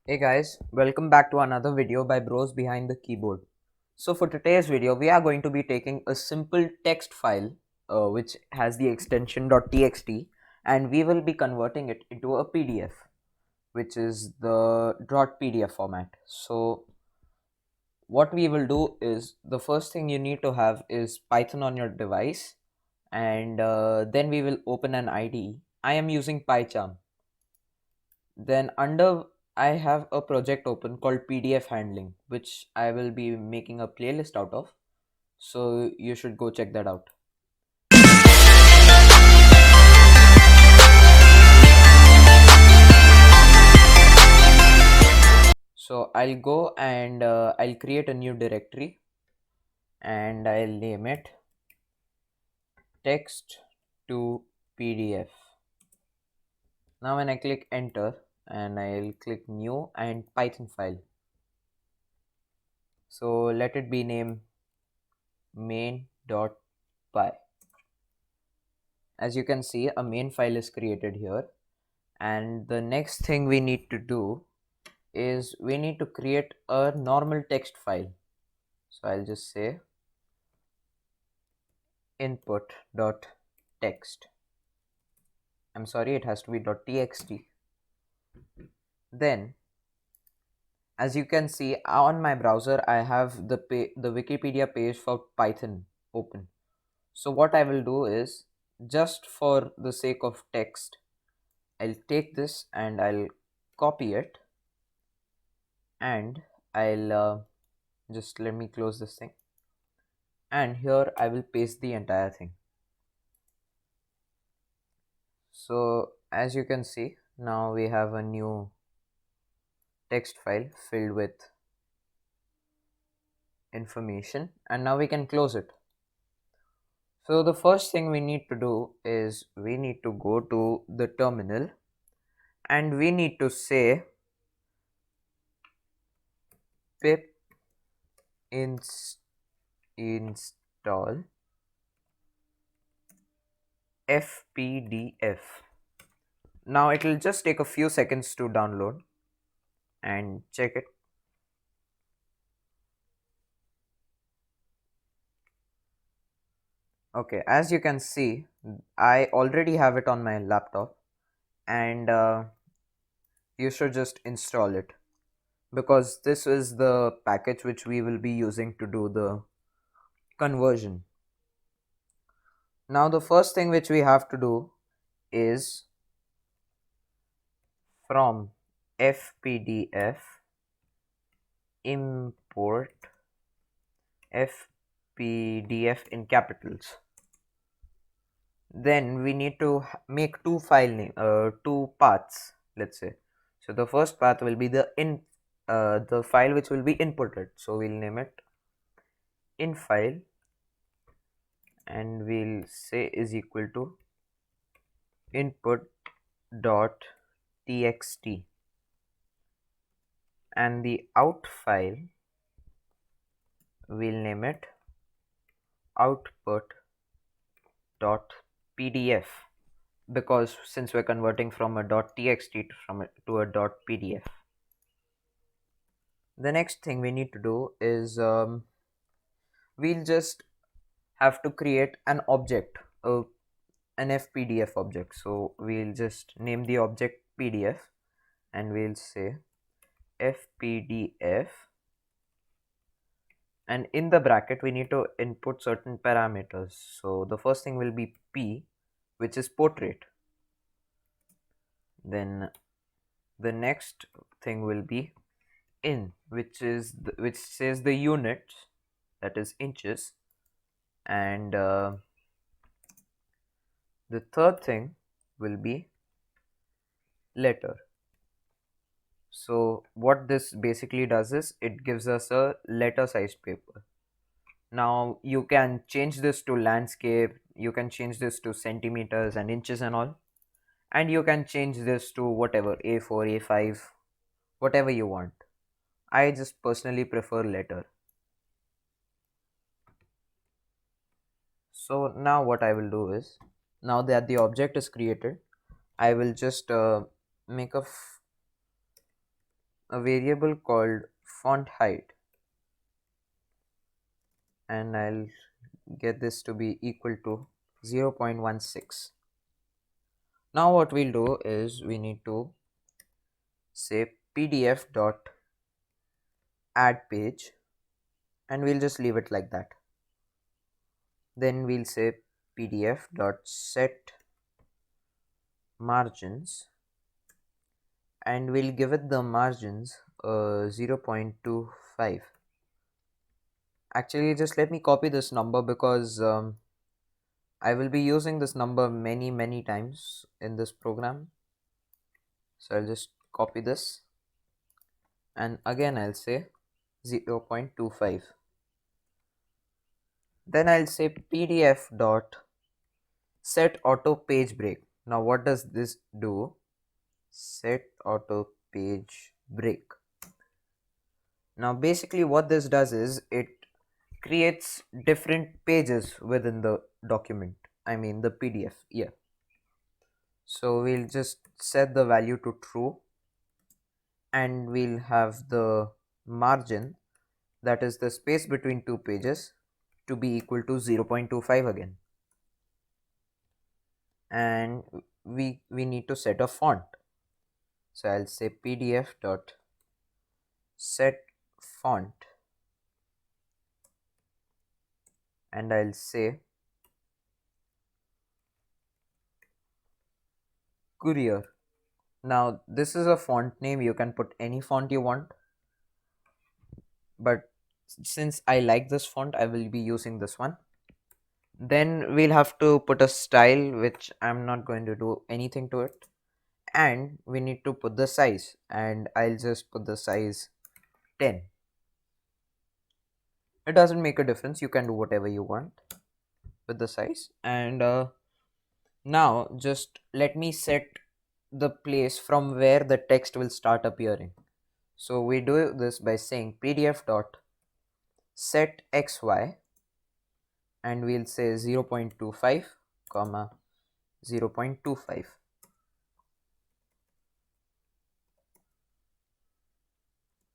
Hey guys, welcome back to another video by Bros Behind the Keyboard. So for today's video, we are going to be taking a simple text file which has the extension .txt, and we will be converting it into a PDF, which is the .pdf format. So what we will do is, the first thing you need to have is Python on your device, and then we will open an IDE. I am using PyCharm. Then under, I have a project open called PDF handling, which I will be making a playlist out of. So you should go check that out. So I'll go and I'll create a new directory and I'll name it text to PDF. Now when I click enter, and I'll click new and Python file. So let it be named main.py. As you can see, a main file is created here, and the next thing we need to do is we need to create a normal text file. So I'll just say input.text. I'm sorry, it has to be .txt. Then as you can see on my browser, I have the Wikipedia page for Python open. So what I will do is, just for the sake of text, I'll take this and I'll copy it, and I'll just let me close this thing, and here I will paste the entire thing. So as you can see, now we have a new text file filled with information, and now we can close it. So the first thing we need to do is we need to go to the terminal and we need to say pip install FPDF. Now it will just take a few seconds to download, and check it. Okay, as you can see, I already have it on my laptop, and you should just install it, because this is the package which we will be using to do the conversion. Now the first thing which we have to do is, from FPDF import FPDF in capitals. Then we need to make two two paths, let's say. So the first path will be the file which will be inputted. So we'll name it in file, and we'll say is equal to input dot txt, and the out file we'll name it output dot pdf, because since we're converting from a .txt to a .pdf. The next thing we need to do is, we'll just have to create an object, an FPDF object. So we'll just name the object PDF, and we'll say FPDF, and in the bracket we need to input certain parameters. So the first thing will be P, which is portrait. Then the next thing will be in, which says the unit, that is inches, and the third thing will be letter. So what this basically does is, it gives us a letter sized paper. Now you can change this to landscape, you can change this to centimeters and inches and all, and you can change this to whatever, A4, A5, whatever you want. I just personally prefer letter. So now what I will do is, now that the object is created, I will just make a variable called font height, and I'll get this to be equal to 0.16. Now what we'll do is we need to say pdf dot add page, and we'll just leave it like that. Then we'll say pdf dot set margins, and we'll give it the margins 0.25. Actually, just let me copy this number because I will be using this number many times in this program. So I'll just copy this, and again I'll say 0.25. Then I'll say pdf dot set auto page break. Now what does this do? Set auto page break. Now basically what this does is it creates different pages within the document, I mean the PDF. Yeah, so we'll just set the value to true, and we'll have the margin, that is the space between two pages, to be equal to 0.25 again. And we need to set a font, so I'll say pdf dot set font, and I'll say courier. Now this is a font name, you can put any font you want, but since I like this font I will be using this one. Then we'll have to put a style, which I'm not going to do anything to it, and we need to put the size, and I'll just put the size 10. It doesn't make a difference, you can do whatever you want with the size. And now just let me set the place from where the text will start appearing. So we do this by saying pdf dot set xy, and we'll say 0.25 comma 0.25.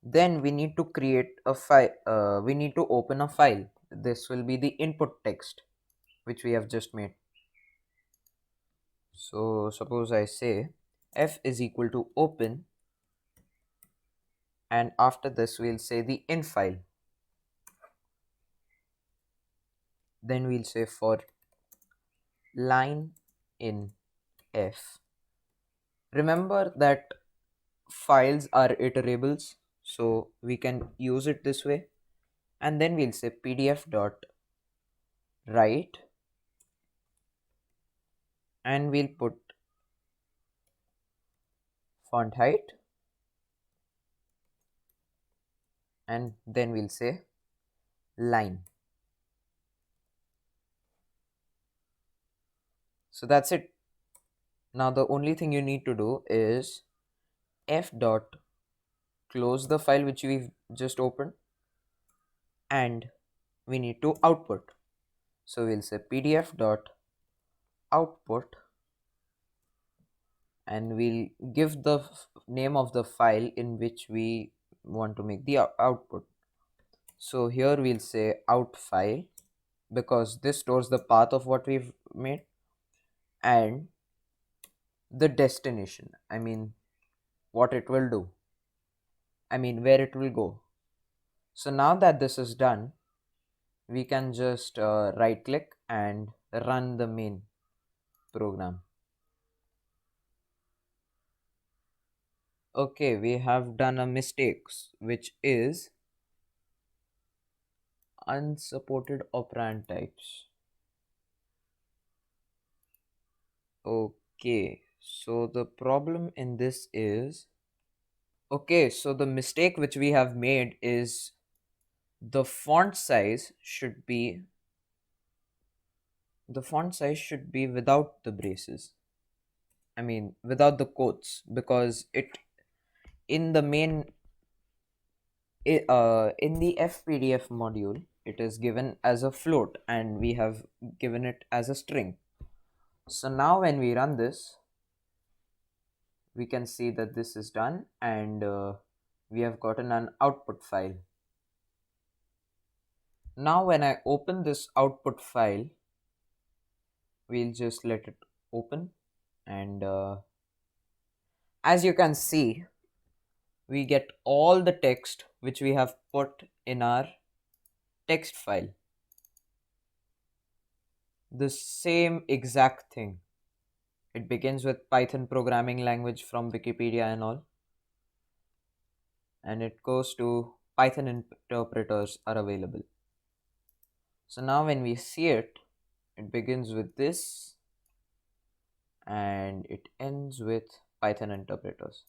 Then we need to create a file, we need to open a file. This will be the input text which we have just made. So suppose I say f is equal to open, and after this we'll say the in file. Then we'll say for line in f. Remember that files are iterables, so we can use it this way. And then we'll say pdf dot write, and we'll put font height, and then we'll say line. So that's it. Now the only thing you need to do is f dot close the file which we've just opened, and we need to output. So we'll say pdf dot output, and we'll give the name of the file in which we want to make the output. So here we'll say out file, because this stores the path of what we've made, and the destination, I mean what it will do, I mean where it will go. So now that this is done, we can just right click and run the main program. Okay, we have done a mistake, which is unsupported operand types. Okay, so the problem in this is, okay, so the mistake which we have made is the font size should be without the braces, I mean without the quotes, because it in the main in the FPDF module it is given as a float, and we have given it as a string. So now when we run this, we can see that this is done, and we have gotten an output file. Now when I open this output file, we'll just let it open, and as you can see, we get all the text which we have put in our text file. The same exact thing. It begins with Python programming language from Wikipedia and all, and it goes to Python interpreters are available. So now when we see it, it begins with this and it ends with Python interpreters.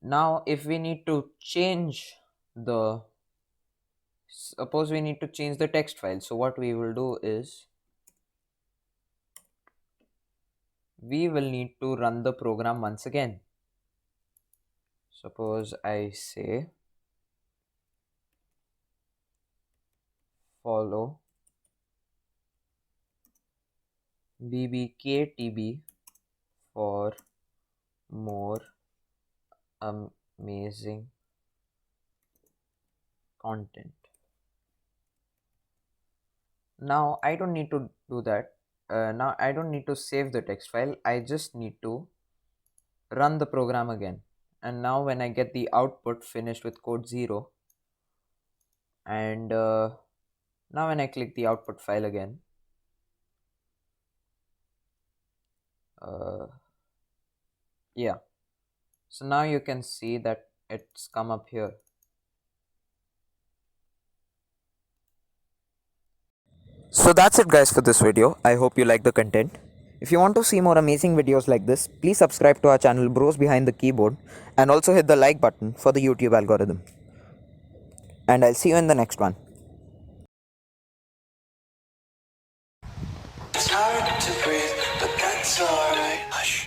Now if we need to change the, suppose we need to change the text file, so what we will do is we will need to run the program once again. Suppose I say follow bbktb for more amazing content. Now I don't need to do that. Now I don't need to save the text file. I just need to run the program again. And now when I get the output finished with code 0, and now when I click the output file again, yeah, so now you can see that it's come up here. So that's it guys for this video. I hope you like the content. If you want to see more amazing videos like this, please subscribe to our channel Bros Behind the Keyboard, and also hit the like button for the YouTube algorithm. And I'll see you in the next one. It's hard to breathe, but that's alright. Hush.